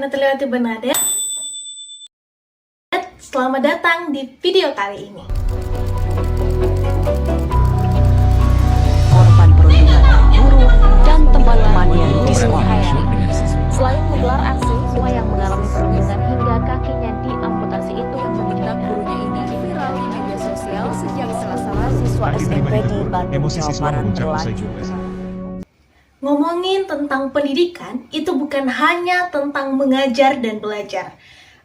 Natalia Bernadette. Selamat datang di video kali ini. Korban perundungan guru dan teman-temannya di sekolah. Selain menggelar aksi, siswa yang mengalami perundungan hingga kakinya diamputasi itu menginap gurunya ini viral di media sosial sejak Selasa lalu. Siswa SMP di Bandung, Jawa Barat berlanjut. Ngomongin tentang pendidikan, itu bukan hanya tentang mengajar dan belajar.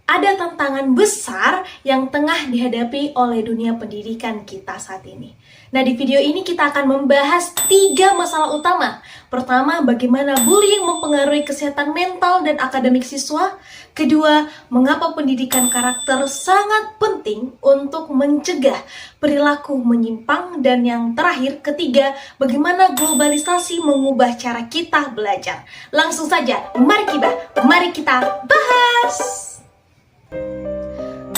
Ada tantangan besar yang tengah dihadapi oleh dunia pendidikan kita saat ini. Nah, di video ini kita akan membahas 3 masalah utama. Pertama, bagaimana bullying mempengaruhi kesehatan mental dan akademik siswa. Kedua, mengapa pendidikan karakter sangat penting untuk mencegah perilaku menyimpang. Dan yang terakhir, ketiga, bagaimana globalisasi mengubah cara kita belajar. Langsung saja, mari kita bahas!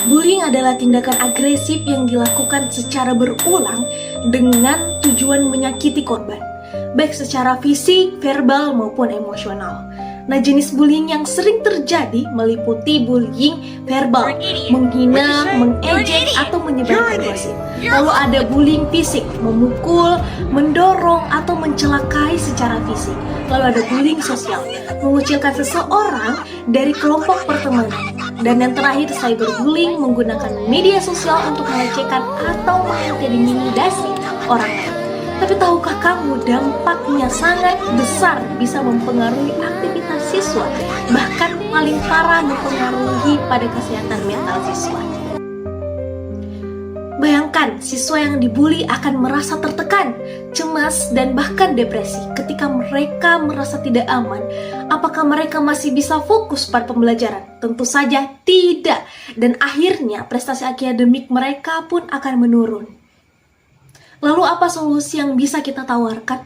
Bullying adalah tindakan agresif yang dilakukan secara berulang dengan tujuan menyakiti korban, baik secara fisik, verbal, maupun emosional. Nah, jenis bullying yang sering terjadi meliputi bullying verbal, menghina, mengejek, atau menyebarkan gosip. Lalu ada bullying fisik, memukul, mendorong, atau mencelakai secara fisik. Lalu ada bullying sosial, mengucilkan seseorang dari kelompok pertemanan. Dan yang terakhir, cyberbullying, menggunakan media sosial untuk melecehkan atau mengintimidasi orang lain. Tapi tahukah kamu, dampaknya sangat besar, bisa mempengaruhi aktivitas siswa, bahkan paling parah mempengaruhi pada kesehatan mental siswa. Bayangkan, siswa yang dibully akan merasa tertekan, cemas, dan bahkan depresi. Ketika mereka merasa tidak aman, apakah mereka masih bisa fokus pada pembelajaran? Tentu saja tidak. Dan akhirnya prestasi akademik mereka pun akan menurun. Lalu apa solusi yang bisa kita tawarkan?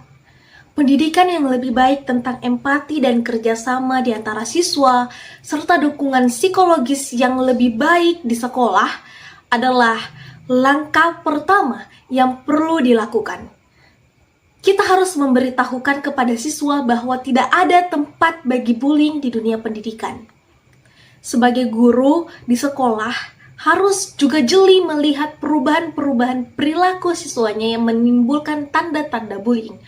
Pendidikan yang lebih baik tentang empati dan kerjasama di antara siswa, serta dukungan psikologis yang lebih baik di sekolah adalah langkah pertama yang perlu dilakukan. Kita harus memberitahukan kepada siswa bahwa tidak ada tempat bagi bullying di dunia pendidikan. Sebagai guru di sekolah, harus juga jeli melihat perubahan-perubahan perilaku siswanya yang menimbulkan tanda-tanda bullying.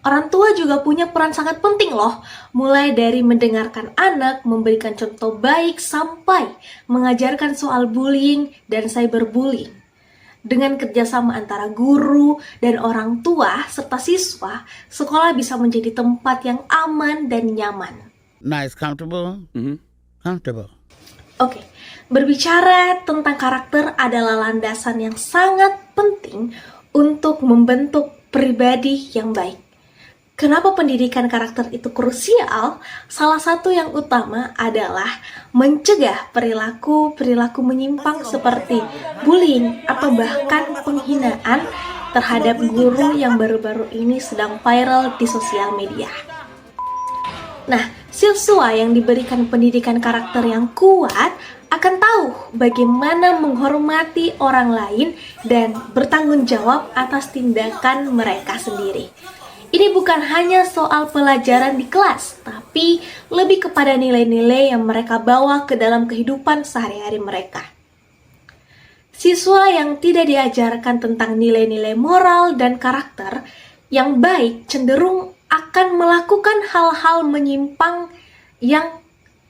Orang tua juga punya peran sangat penting loh, mulai dari mendengarkan anak, memberikan contoh baik, sampai mengajarkan soal bullying dan cyberbullying. Dengan kerjasama antara guru dan orang tua serta siswa, sekolah bisa menjadi tempat yang aman dan nyaman. Nice, comfortable, comfortable. Oke, berbicara tentang karakter adalah landasan yang sangat penting untuk membentuk pribadi yang baik. Kenapa pendidikan karakter itu krusial? Salah satu yang utama adalah mencegah perilaku menyimpang seperti bullying atau bahkan penghinaan terhadap guru yang baru-baru ini sedang viral di sosial media. Nah, siswa yang diberikan pendidikan karakter yang kuat akan tahu bagaimana menghormati orang lain dan bertanggung jawab atas tindakan mereka sendiri. Ini bukan hanya soal pelajaran di kelas, tapi lebih kepada nilai-nilai yang mereka bawa ke dalam kehidupan sehari-hari mereka. Siswa yang tidak diajarkan tentang nilai-nilai moral dan karakter yang baik cenderung akan melakukan hal-hal menyimpang yang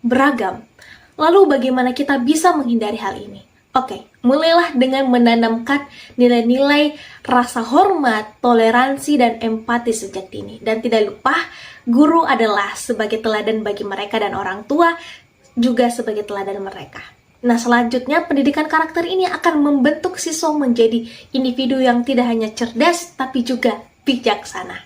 beragam. Lalu bagaimana kita bisa menghindari hal ini? Oke, mulailah dengan menanamkan nilai-nilai rasa hormat, toleransi, dan empati sejak dini. Dan tidak lupa, guru adalah sebagai teladan bagi mereka dan orang tua juga sebagai teladan mereka. Nah, selanjutnya pendidikan karakter ini akan membentuk siswa menjadi individu yang tidak hanya cerdas, tapi juga bijaksana.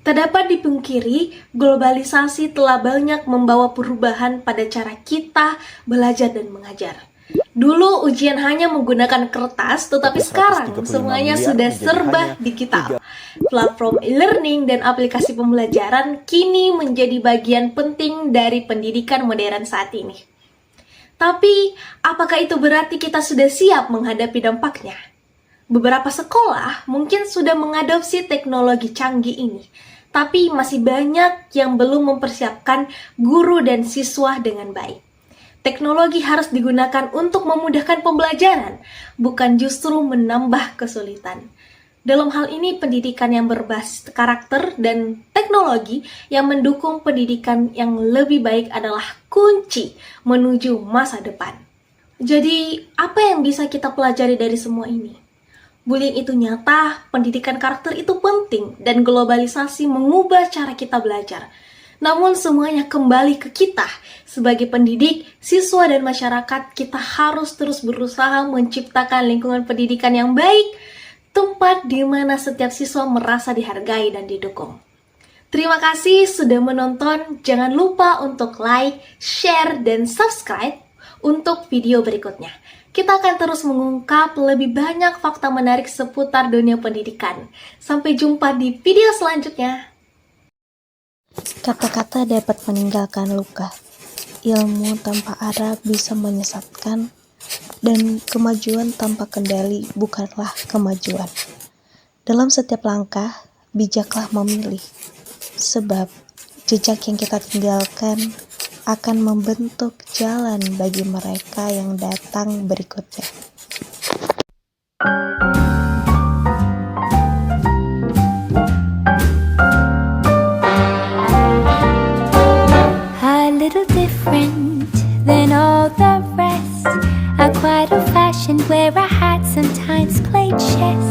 Tak dapat dipungkiri, globalisasi telah banyak membawa perubahan pada cara kita belajar dan mengajar. Dulu ujian hanya menggunakan kertas, tetapi sekarang semuanya sudah serba digital. Platform e-learning dan aplikasi pembelajaran kini menjadi bagian penting dari pendidikan modern saat ini. Tapi, apakah itu berarti kita sudah siap menghadapi dampaknya? Beberapa sekolah mungkin sudah mengadopsi teknologi canggih ini, tapi masih banyak yang belum mempersiapkan guru dan siswa dengan baik. Teknologi harus digunakan untuk memudahkan pembelajaran, bukan justru menambah kesulitan. Dalam hal ini, pendidikan yang berbasis karakter dan teknologi yang mendukung pendidikan yang lebih baik adalah kunci menuju masa depan. Jadi, apa yang bisa kita pelajari dari semua ini? Bullying itu nyata, pendidikan karakter itu penting, dan globalisasi mengubah cara kita belajar. Namun semuanya kembali ke kita. Sebagai pendidik, siswa dan masyarakat, kita harus terus berusaha menciptakan lingkungan pendidikan yang baik, tempat di mana setiap siswa merasa dihargai dan didukung. Terima kasih sudah menonton. Jangan lupa untuk like, share, dan subscribe untuk video berikutnya. Kita akan terus mengungkap lebih banyak fakta menarik seputar dunia pendidikan. Sampai jumpa di video selanjutnya. Kata-kata dapat meninggalkan luka. Ilmu tanpa arah bisa menyesatkan, dan kemajuan tanpa kendali bukanlah kemajuan. Dalam setiap langkah, bijaklah memilih, sebab jejak yang kita tinggalkan akan membentuk jalan bagi mereka yang datang berikutnya. A little different than all the rest. Quite old-fashioned, where I had sometimes played chess.